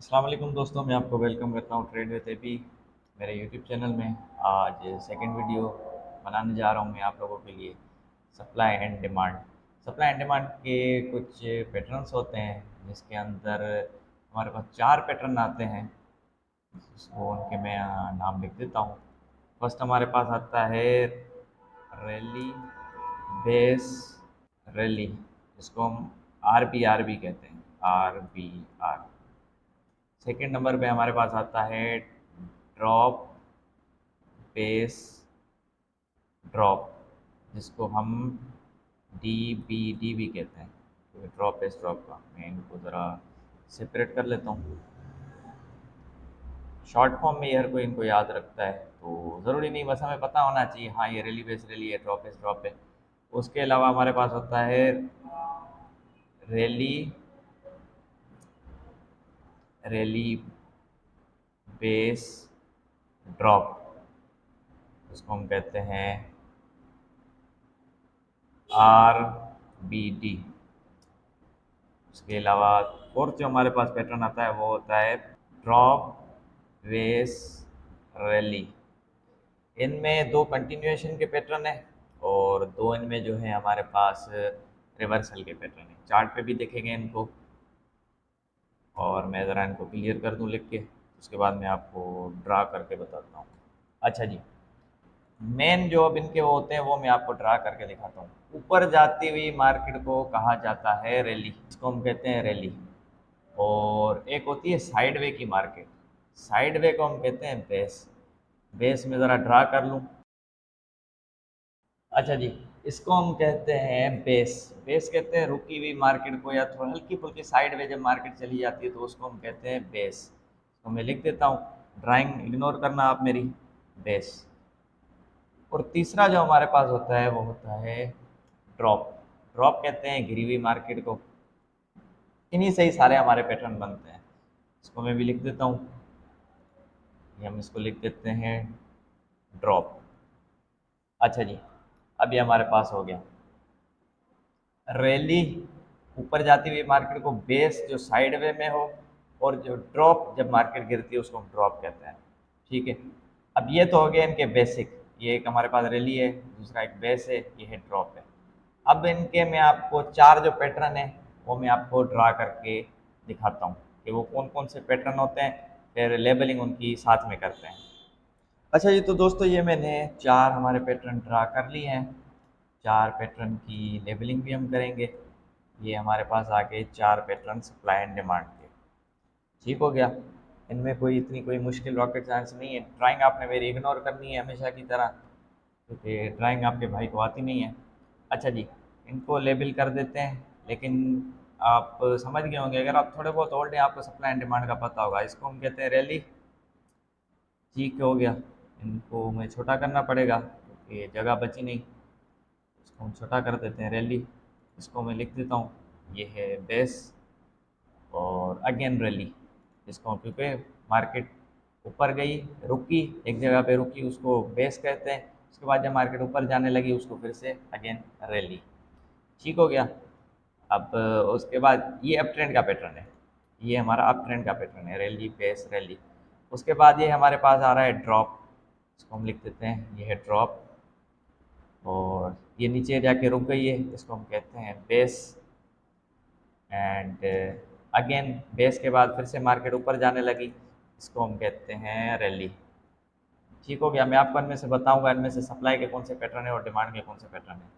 अस्सलाम वालेकुम दोस्तों, मैं आपको वेलकम करता हूँ ट्रेड विद एपी मेरे यूट्यूब चैनल में। आज सेकंड वीडियो बनाने जा रहा हूँ मैं आप लोगों के लिए। Supply and demand. Supply and demand के कुछ पैटर्न्स होते हैं जिसके अंदर हमारे पास चार पैटर्न आते हैं, जिसको उनके मैं नाम लिख देता हूँ। फर्स्ट हमारे पास आता है रैली बेस रैली, जिसको हम आर बी कहते हैं, RBR। सेकंड नंबर पे हमारे पास आता है ड्रॉप बेस ड्रॉप, जिसको हम DBD भी कहते हैं। तो ड्रॉप बेस ड्रॉप का मैं इनको ज़रा सेपरेट कर लेता हूँ। शॉर्ट फॉर्म में ये हर कोई इनको याद रखता है तो ज़रूरी नहीं, बस हमें पता होना चाहिए हाँ ये रैली बेस रैली है, ड्रॉप बेस ड्रॉप है। उसके अलावा हमारे पास होता है रैली रैली बेस ड्रॉप, उसको हम कहते हैं RBD। उसके अलावा फोर्थ जो हमारे पास पैटर्न आता है वो होता है ड्रॉप रेस रैली। इनमें दो कंटिन्यूएशन के पैटर्न है और दो इनमें जो है हमारे पास रिवर्सल के पैटर्न है। चार्ट पे भी देखेंगे इनको, और मैं ज़रा इनको क्लियर कर दूं लिख के, उसके बाद मैं आपको ड्रा करके बताता हूँ। अच्छा जी, मेन जो अब इनके वो होते हैं वो मैं आपको ड्रा करके दिखाता हूँ। ऊपर जाती हुई मार्केट को कहा जाता है रैली, इसको हम कहते हैं रैली। और एक होती है साइड वे की मार्केट, साइड वे को हम कहते हैं बेस। बेस में ज़रा ड्रा कर लूँ। अच्छा जी, इसको हम कहते हैं बेस। बेस कहते हैं रुकी हुई मार्केट को, या थोड़ा हल्की फुल्की साइड वे जब मार्केट चली जाती है तो उसको हम कहते हैं बेस। तो मैं लिख देता हूँ, ड्राइंग इग्नोर करना आप मेरी। बेस। और तीसरा जो हमारे पास होता है वो होता है ड्रॉप। ड्रॉप कहते हैं गिरी हुई मार्केट को। इन्हीं से ही सारे हमारे पैटर्न बनते हैं। इसको मैं भी लिख देता हूँ, ये हम इसको लिख देते हैं ड्रॉप। अच्छा जी, अब ये हमारे पास हो गया रैली, ऊपर जाती हुई मार्केट को बेस जो साइड वे में हो, और जो ड्रॉप जब मार्केट गिरती है उसको हम ड्रॉप कहते हैं। ठीक है, अब ये तो हो गया इनके बेसिक। ये एक हमारे पास रैली है, दूसरा एक बेस है, ये है ड्रॉप है। अब इनके मैं आपको चार जो पैटर्न है वो मैं आपको ड्रा करके दिखाता हूँ कि वो कौन कौन से पैटर्न होते हैं, फिर लेबलिंग उनकी साथ में करते हैं। अच्छा जी, तो दोस्तों ये मैंने चार हमारे पैटर्न ड्रा कर लिए हैं। चार पैटर्न की लेबलिंग भी हम करेंगे। ये हमारे पास आ गए चार पैटर्न सप्लाई एंड डिमांड के। ठीक हो गया, इनमें कोई इतनी कोई मुश्किल रॉकेट साइंस नहीं है। ड्राइंग आपने मेरी इग्नोर करनी है हमेशा की तरह, क्योंकि ड्राइंग आपके भाई को आती नहीं है। अच्छा जी, इनको लेबल कर देते हैं। लेकिन आप समझ गए होंगे, अगर आप थोड़े बहुत ओल्ड हैं आपको सप्लाई एंड डिमांड का पता होगा। इसको हम कहते हैं रैली। ठीक हो गया, इनको मैं छोटा करना पड़ेगा क्योंकि जगह बची नहीं। इसको हम छोटा कर देते हैं रैली। इसको मैं लिख देता हूँ, ये है बेस और अगेन रैली। इसको क्योंकि मार्केट ऊपर गई, रुकी एक जगह पे, रुकी, उसको बेस कहते हैं। उसके बाद जब मार्केट ऊपर जाने लगी उसको फिर से अगेन रैली। ठीक हो गया। अब उसके बाद ये अप ट्रेंड का पैटर्न है, ये हमारा अप ट्रेंड का पैटर्न है, रैली बेस रैली। उसके बाद ये हमारे पास आ रहा है ड्रॉप। इसको हम लिख देते हैं, ये है ड्रॉप। और ये नीचे जाके रुक गई है, इसको हम कहते हैं बेस। एंड अगेन बेस के बाद फिर से मार्केट ऊपर जाने लगी, इसको हम कहते हैं रैली। ठीक हो गया, मैं आपको इनमें से बताऊंगा इनमें से सप्लाई के कौन से पैटर्न है और डिमांड के कौन से पैटर्न है।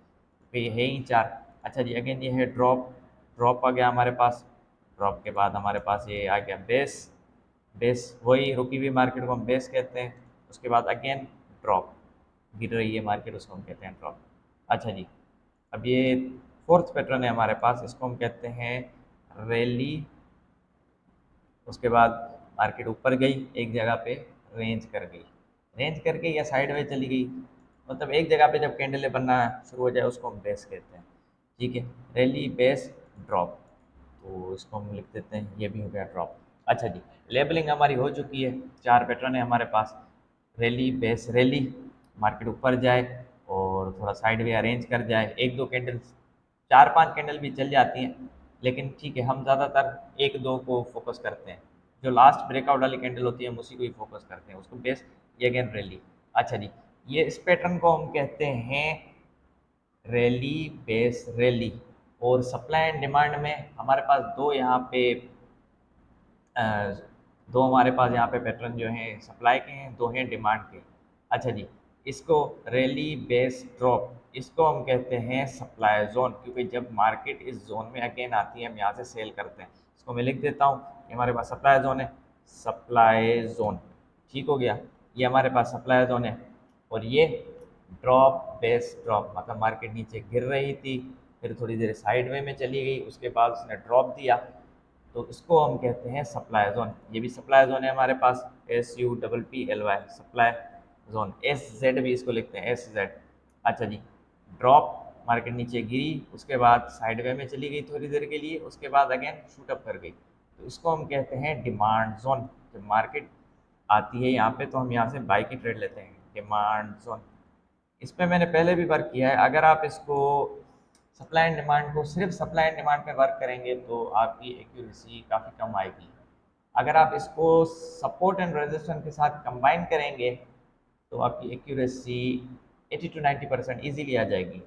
तो ये है ही चार। अच्छा जी, अगेन ये है ड्रॉप। ड्रॉप आ गया हमारे पास। ड्रॉप के बाद हमारे पास ये आ गया बेस। बेस वही रुकी हुई मार्केट को हम बेस कहते हैं। उसके बाद अगेन ड्रॉप, गिर रही है मार्केट, उसको हम कहते हैं ड्रॉप। अच्छा जी, अब ये फोर्थ पैटर्न है हमारे पास, इसको हम कहते हैं रैली। उसके बाद मार्केट ऊपर गई एक जगह पे, रेंज कर गई, रेंज करके या साइड वे चली गई, मतलब एक जगह पे जब कैंडलें बनना शुरू हो जाए उसको हम बेस कहते हैं। ठीक है, रैली बेस ड्रॉप, तो इसको हम लिख देते हैं, ये भी हो गया ड्रॉप। अच्छा जी, लेबलिंग हमारी हो चुकी है। चार पैटर्न है हमारे पास, रैली बेस रैली, मार्केट ऊपर जाए और थोड़ा साइड वे अरेंज कर जाए, एक दो कैंडल्स, चार पांच कैंडल भी चल जाती हैं, लेकिन ठीक है हम ज़्यादातर एक दो को फोकस करते हैं। जो लास्ट ब्रेकआउट वाली कैंडल होती है हम उसी को ही फोकस करते हैं, उसको बेस, ये अगेन रैली। अच्छा जी, ये इस पैटर्न को हम कहते हैं रैली बेस रैली। और सप्लाई एंड डिमांड में हमारे पास दो यहाँ पे अ, दो हमारे पास यहाँ पे पैटर्न जो हैं सप्लाई के हैं, दो हैं डिमांड के। अच्छा जी, इसको रैली बेस ड्रॉप, इसको हम कहते हैं सप्लाई जोन, क्योंकि जब मार्केट इस जोन में अगेन आती है हम यहाँ से सेल करते हैं। इसको मैं लिख देता हूँ, ये हमारे पास सप्लाई जोन है, सप्लाई जोन। ठीक हो गया, ये हमारे पास सप्लाई जोन है। और ये ड्रॉप बेस ड्रॉप, मतलब मार्केट नीचे गिर रही थी, फिर थोड़ी देर साइड वे में चली गई, उसके बाद उसने ड्रॉप दिया, तो इसको हम कहते हैं सप्लाई जोन। ये भी सप्लाई जोन है हमारे पास, SUPPLY सप्लाई जोन, SZ भी इसको लिखते हैं, SZ। अच्छा जी, ड्रॉप, मार्केट नीचे गिरी, उसके बाद साइड वे में चली गई थोड़ी देर के लिए, उसके बाद अगेन शूट अप कर गई, तो इसको हम कहते हैं डिमांड जोन। जब मार्केट आती है यहाँ पे तो हम यहाँ से बाई की ट्रेड लेते हैं, डिमांड जोन। इस पे मैंने पहले भी वर्क किया है। अगर आप इसको सप्लाई एंड डिमांड को सिर्फ सप्लाई एंड डिमांड पे वर्क करेंगे तो आपकी एक्यूरेसी काफ़ी कम आएगी। अगर आप इसको सपोर्ट एंड रेजिस्टेंस के साथ कंबाइन करेंगे तो आपकी एक्यूरेसी 80 to 90% ईजीली आ जाएगी,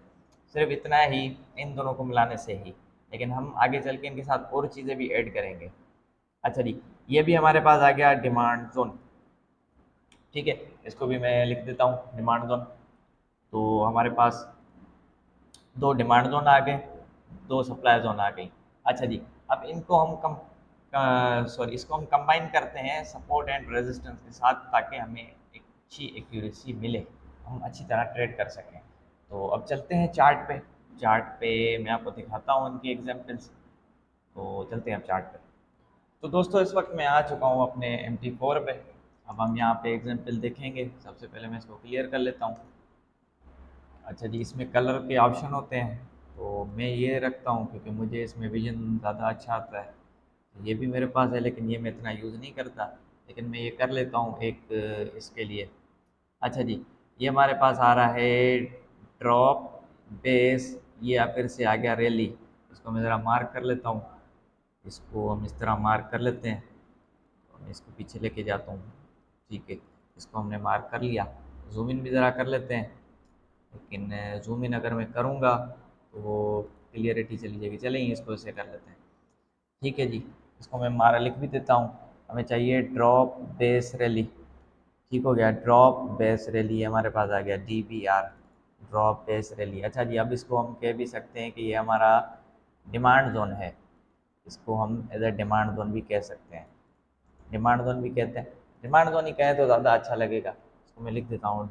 सिर्फ इतना ही, इन दोनों को मिलाने से ही। लेकिन हम आगे चल के इनके साथ और चीज़ें भी ऐड करेंगे। अच्छा जी, ये भी हमारे पास आ गया डिमांड जोन। ठीक है, इसको भी मैं लिख देता हूँ डिमांड जोन। तो हमारे पास दो डिमांड जोन आ गए, दो सप्लाई जोन आ गई। अच्छा जी, अब इनको हम इसको हम कंबाइन करते हैं सपोर्ट एंड रेजिस्टेंस के साथ, ताकि हमें एक अच्छी एक्यूरेसी मिले, हम अच्छी तरह ट्रेड कर सकें। तो अब चलते हैं चार्ट पे। चार्ट पे मैं आपको दिखाता हूँ इनकी एग्जांपल्स। तो चलते हैं अब चार्ट पे। तो दोस्तों इस वक्त मैं आ चुका हूँ अपने MT4 पे। अब हम यहाँ पे एग्जांपल देखेंगे। सबसे पहले मैं इसको क्लियर कर लेता हूँ। अच्छा जी, इसमें कलर के ऑप्शन होते हैं, तो मैं ये रखता हूँ क्योंकि मुझे इसमें विजन ज़्यादा अच्छा आता है। ये भी मेरे पास है लेकिन ये मैं इतना यूज़ नहीं करता, लेकिन मैं ये कर लेता हूँ एक इसके लिए। अच्छा जी, ये हमारे पास आ रहा है ड्रॉप बेस, ये या फिर से आ गया रैली। इसको मैं ज़रा मार्क कर लेता हूँ, इसको हम इस तरह मार्क कर लेते हैं। तो मैं इसको पीछे लेके जाता हूँ। ठीक है, इसको हमने मार्क कर लिया। जूम इन भी ज़रा कर लेते हैं, लेकिन जूम इन अगर मैं करूँगा तो वो क्लियरिटी चली जाएगी। चलेंगे, इसको ऐसे कर लेते हैं। ठीक है जी, इसको मैं मारा लिख भी देता हूँ। हमें चाहिए ड्रॉप बेस रैली। ठीक हो गया, ड्रॉप बेस रैली हमारे पास आ गया, DBR, ड्रॉप बेस रैली। अच्छा जी, अब इसको हम कह भी सकते हैं कि ये हमारा डिमांड जोन है। इसको हम एज ए डिमांड जोन भी कह सकते हैं, डिमांड जोन भी कहते हैं। डिमांड जोन ही कहें तो ज़्यादा अच्छा लगेगा। इसको मैं लिख देता हूँ,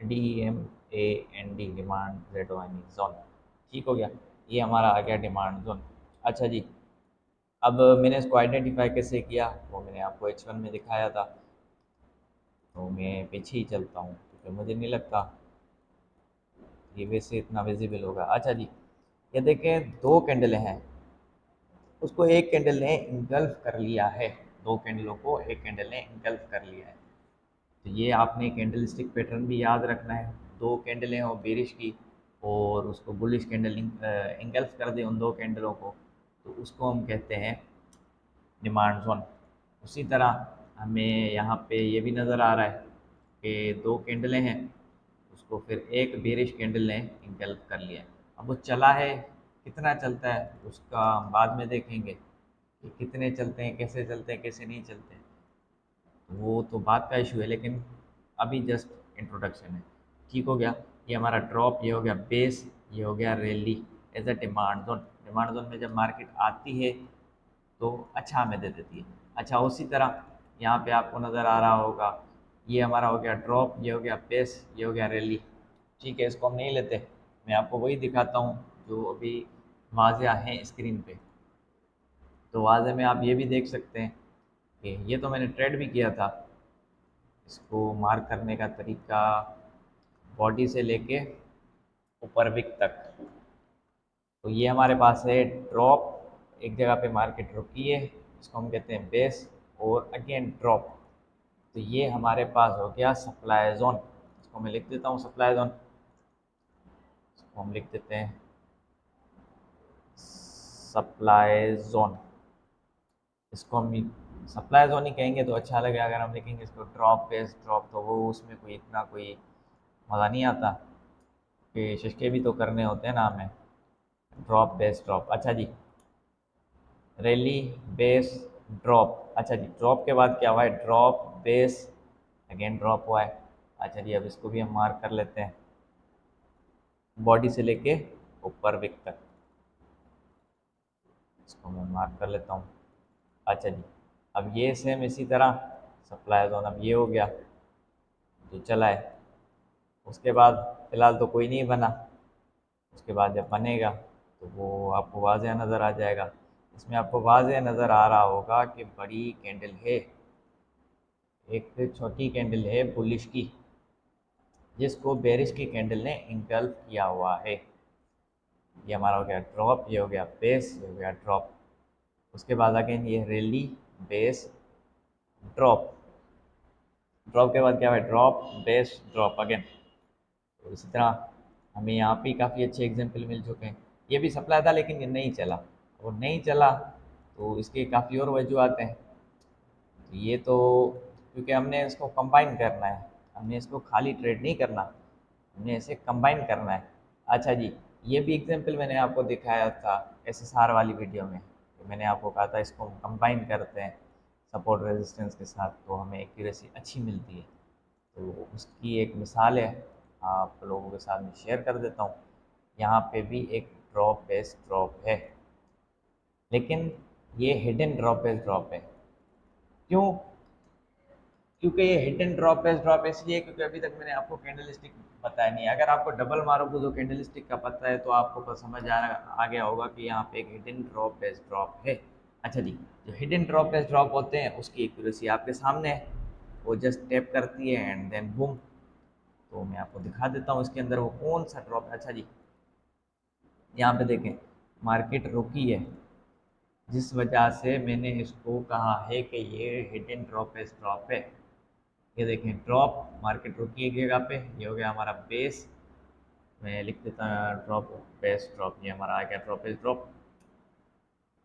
DMAND, डिमांड ZON जोन। ठीक हो गया, ये हमारा आ गया डिमांड जोन। अच्छा जी, अब मैंने इसको आइडेंटिफाई कैसे किया वो मैंने आपको H1 में दिखाया था। तो मैं पीछे ही चलता हूँ क्योंकि मुझे नहीं लगता ये वैसे इतना विजिबल होगा। अच्छा जी, ये देखें दो कैंडलें हैं, उसको एक कैंडल ने इंगल्फ कर लिया है, दो कैंडलों को एक कैंडल ने इंगल्फ कर लिया है। तो ये आपने कैंडल स्टिक पैटर्न भी याद रखना है। दो कैंडलें हो बेरिश की और उसको बुलिश कैंडल इंगल्फ कर दे उन दो कैंडलों को, तो उसको हम कहते हैं डिमांड जोन। उसी तरह हमें यहाँ पे ये भी नज़र आ रहा है कि दो कैंडलें हैं, उसको फिर एक बेरिश कैंडल ने इंगल्फ कर लिया है। अब वो चला है, कितना चलता है उसका हम बाद में देखेंगे कि कितने चलते हैं, कैसे चलते हैं, कैसे नहीं चलते हैं, वो तो बात का इशू है, लेकिन अभी जस्ट इंट्रोडक्शन है। ठीक हो गया, ये हमारा ड्रॉप, ये हो गया बेस, ये हो गया rally as a demand zone. Demand zone में जब मार्केट आती है तो अच्छा हमें दे देती है। अच्छा, उसी तरह यहाँ पे आपको नज़र आ रहा होगा, ये हमारा हो गया ड्रॉप, ये हो गया बेस, ये हो गया रैली। ठीक है, इसको हम नहीं लेते, मैं आपको वही दिखाता हूँ जो अभी वाज़ेह है स्क्रीन पे। तो वाज़ेह में आप ये भी देख सकते हैं कि ये तो मैंने ट्रेड भी किया था। इसको मार्क करने का तरीका बॉडी से लेके ऊपर विक तक। तो ये हमारे पास है ड्रॉप, एक जगह पे मार्केट रुकी है, इसको हम कहते हैं बेस, और अगेन ड्रॉप। तो ये हमारे पास हो गया सप्लाई जोन। इसको मैं लिख देता हूँ सप्लाई जोन। इसको हम लिख देते हैं सप्लाई जोन। इसको हम सप्लाई जोन ही कहेंगे तो अच्छा लगेगा। अगर हम लिखेंगे इसको ड्रॉप बेस ड्रॉप तो वो उसमें कोई इतना कोई मज़ा नहीं आता, कि शिशके भी तो करने होते हैं ना हमें। ड्रॉप बेस ड्रॉप, अच्छा जी। रैली बेस ड्रॉप, अच्छा जी। ड्रॉप के बाद क्या हुआ है, ड्रॉप बेस अगेन ड्रॉप हुआ है। अच्छा जी, अब इसको भी हम मार्क कर लेते हैं, बॉडी से लेके ऊपर विक तक, इसको मैं मार्क कर लेता हूँ। अच्छा जी, अब ये सेम इसी तरह सप्लाई जोन, अब ये हो गया जो चला है। उसके बाद फ़िलहाल तो कोई नहीं बना, उसके बाद जब बनेगा तो वो आपको वाज़ेह नज़र आ जाएगा। इसमें आपको वाज़ेह नज़र आ रहा होगा कि बड़ी कैंडल है, एक छोटी कैंडल है बुलिश की, जिसको बेरिश की कैंडल ने इंगल्फ किया हुआ है। ये हमारा हो गया ड्रॉप, ये हो गया बेस, ये हो गया ड्रॉप। उसके बाद अगेन ये रैली बेस ड्रॉप, ड्रॉप के बाद क्या है, ड्रॉप बेस ड्रॉप अगेन। तो इसी तरह हमें यहाँ पे काफ़ी अच्छे एग्जाम्पल मिल चुके हैं। ये भी सप्लाई था लेकिन ये नहीं चला, और नहीं चला तो इसके काफ़ी और वजूहत हैं। तो ये तो क्योंकि हमने इसको कंबाइन करना है, हमने इसको खाली ट्रेड नहीं करना, हमने इसे कंबाइन करना है। अच्छा जी, ये भी एग्जांपल मैंने आपको दिखाया था एसएसआर वाली वीडियो में, तो मैंने आपको कहा था इसको हम कंबाइन करते हैं सपोर्ट रेजिस्टेंस के साथ तो हमें एक्यूरेसी अच्छी मिलती है। तो उसकी एक मिसाल है, आप लोगों के साथ में शेयर कर देता हूँ। यहाँ पे भी एक ड्रॉप बेस ड्रॉप है, लेकिन ये हिडन ड्रॉप बेस ड्रॉप है। क्यों? क्योंकि ये hit and drop base drop इसलिए क्योंकि अभी तक मैंने आपको कैंडल स्टिक बताया नहीं है। अगर आपको डबल मारोगे तो कैंडल स्टिक का पता है तो आपको बस समझ आ गया होगा कि यहाँ पे एक हिडन ड्रॉप बेस ड्रॉप है। अच्छा जी, जो हिडन ड्रॉप बेस ड्रॉप होते हैं उसकी एक्यूरेसी आपके सामने है, वो जस्ट टैप करती है एंड देन बूम। तो मैं आपको दिखा देता हूँ इसके अंदर वो कौन सा ड्रॉप है। अच्छा जी, यहाँ पे देखें, मार्केट रुकी है, जिस वजह से मैंने इसको कहा है कि ये हिडन ड्रॉप बेस ड्रॉप है। ये देखें ड्रॉप, मार्केट रुकी एक जगह पे, ये हो गया हमारा बेस। मैं लिख देता हूँ ड्रॉप बेस ड्रॉप, ये हमारा आ गया ड्रॉप बेस ड्रॉप।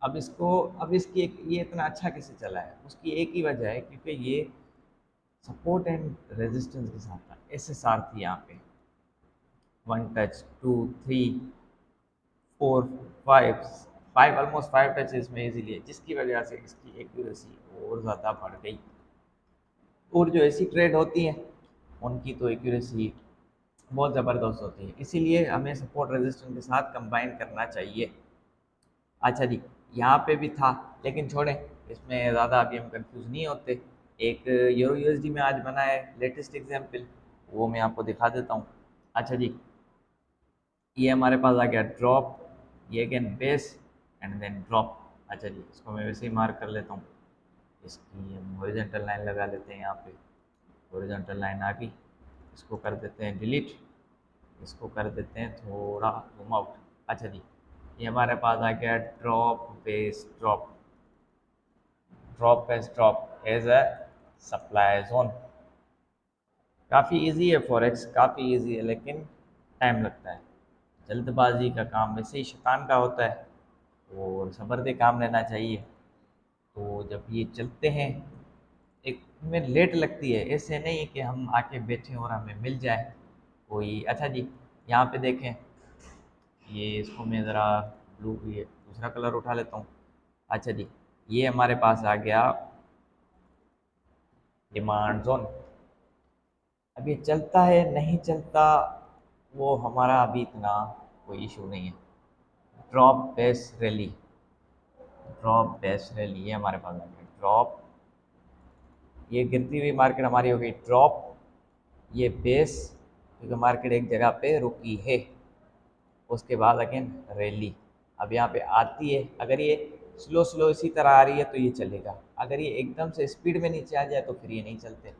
अब इसको, अब इसकी एक, ये इतना अच्छा कैसे चला है, उसकी एक ही वजह है क्योंकि ये सपोर्ट एंड रेजिस्टेंस के साथ था, एसएसआर थी यहाँ पे। One touch, two, three, four, five, five, almost five touch इसमें इजीली है, जिसकी वजह से इसकी एक्यूरेसी और ज़्यादा बढ़ गई। और जो ऐसी ट्रेड होती हैं उनकी तो एक्यूरेसी बहुत ज़बरदस्त होती है, इसीलिए हमें सपोर्ट रेजिस्टेंस के साथ कंबाइन करना चाहिए। अच्छा जी, यहाँ पे भी था लेकिन छोड़ें, इसमें ज़्यादा अभी हम कंफ्यूज नहीं होते। एक यूरो यूएसडी में आज बना है लेटेस्ट एग्जाम्पल, वो मैं आपको दिखा देता हूँ। अच्छा जी, ये हमारे पास आ गया ड्रॉप, ये again base and then drop. अच्छा जी, इसको मैं वैसे ही मार्क कर लेता हूँ, इसकी हम हॉरिजॉन्टल लाइन लगा लेते हैं। यहाँ पे हॉरिजॉन्टल लाइन आ गई, इसको कर देते हैं डिलीट, इसको कर देते हैं थोड़ा जूम आउट। अच्छा जी, ये हमारे पास आ गया drop base drop, drop base drop as a supply zone. काफ़ी इजी है फॉरेक्स, काफ़ी इजी है, लेकिन टाइम लगता है। जल्दबाजी का काम वैसे ही शैतान का होता है, और सब्र से काम लेना चाहिए। तो जब ये चलते हैं, एक में लेट लगती है, ऐसे नहीं है कि हम आके बैठे और हमें मिल जाए कोई। अच्छा जी, यहाँ पे देखें, ये इसको मैं ज़रा ब्लू, ये दूसरा कलर उठा लेता हूँ। अच्छा जी, ये हमारे पास आ गया डिमांड जोन। अब ये चलता है नहीं चलता वो हमारा अभी इतना कोई इशू नहीं है। Drop base rally, drop base rally, ये हमारे पास आ गया ड्रॉप, ये गिरती हुई मार्केट हमारी हो गई ड्रॉप, ये बेस क्योंकि मार्केट एक जगह पे रुकी है। उसके बाद अगेन रैली, अब यहाँ पे आती है, अगर ये स्लो स्लो इसी तरह आ रही है तो ये चलेगा, अगर ये एकदम से स्पीड में नीचे आ जाए तो फिर ये नहीं चलते।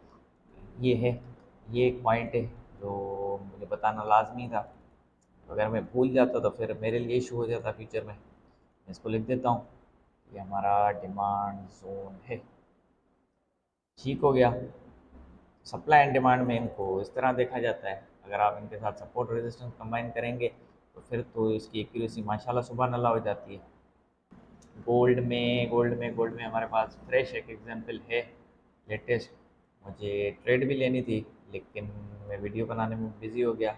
ये है, ये एक पॉइंट है जो मुझे बताना लाजमी था, अगर मैं भूल जाता तो फिर मेरे लिए इशू हो जाता फ्यूचर में। मैं इसको लिख देता हूँ, ये हमारा डिमांड जोन है। ठीक हो गया। सप्लाई एंड डिमांड में इनको इस तरह देखा जाता है, अगर आप इनके साथ सपोर्ट रेजिस्टेंस कंबाइन करेंगे तो फिर तो इसकी एक्यूरेसी माशाल्लाह सुबहान अल्लाह हो जाती है। गोल्ड में हमारे पास फ्रेश एक एग्जांपल है लेटेस्ट। मुझे ट्रेड भी लेनी थी, लेकिन मैं वीडियो बनाने में बिज़ी हो गया।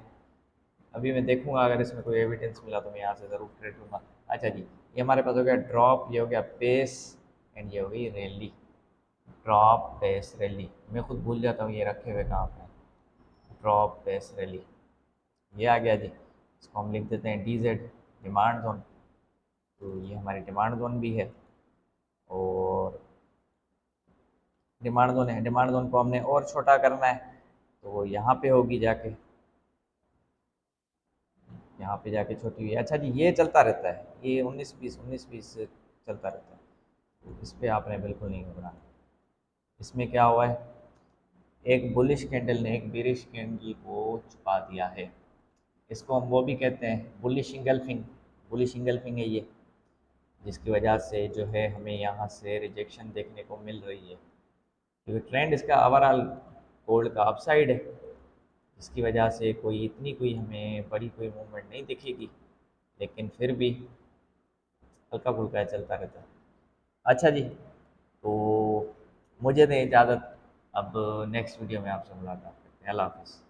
अभी मैं देखूंगा, अगर इसमें कोई एविडेंस मिला तो मैं यहाँ से ज़रूर ट्रेड लूँगा। अच्छा जी, ये हमारे पास हो गया ड्रॉप, ये हो गया बेस, एंड ये हो गई रैली। ड्रॉप बेस रैली, मैं खुद भूल जाता हूँ ये रखे हुए कहाँ पे हैं। ड्रॉप बेस रैली, ये आ गया जी। इसको हम लिख देते हैं DZ, डिमांड जोन। तो ये हमारी डिमांड जोन भी है, और डिमांड जोन है, डिमांड जोन को हमने और छोटा करना है तो यहाँ पे होगी जाके, यहाँ पे जाके छोटी हुई है। अच्छा जी, ये चलता रहता है, ये 19-20 चलता रहता है, तो इस पर आपने बिल्कुल नहीं घबराना। इसमें क्या हुआ है, एक बुलिश कैंडल ने एक बेरिश कैंडल को छुपा दिया है। इसको हम वो भी कहते हैं बुलिश इंगल्फिंग। बुलिश इंगल्फिंग है ये, जिसकी वजह से जो है हमें यहाँ से रिजेक्शन देखने को मिल रही है, क्योंकि ट्रेंड इसका ओवरऑल गोल्ड का अपसाइड है, जिसकी वजह से कोई हमें बड़ी कोई मूवमेंट नहीं दिखेगी, लेकिन फिर भी हल्का फुल्का चलता रहता है। अच्छा जी, तो मुझे दें इजाज़त, अब नेक्स्ट वीडियो में आपसे मुलाकात करते हैं। अल्लाह हाफिज़।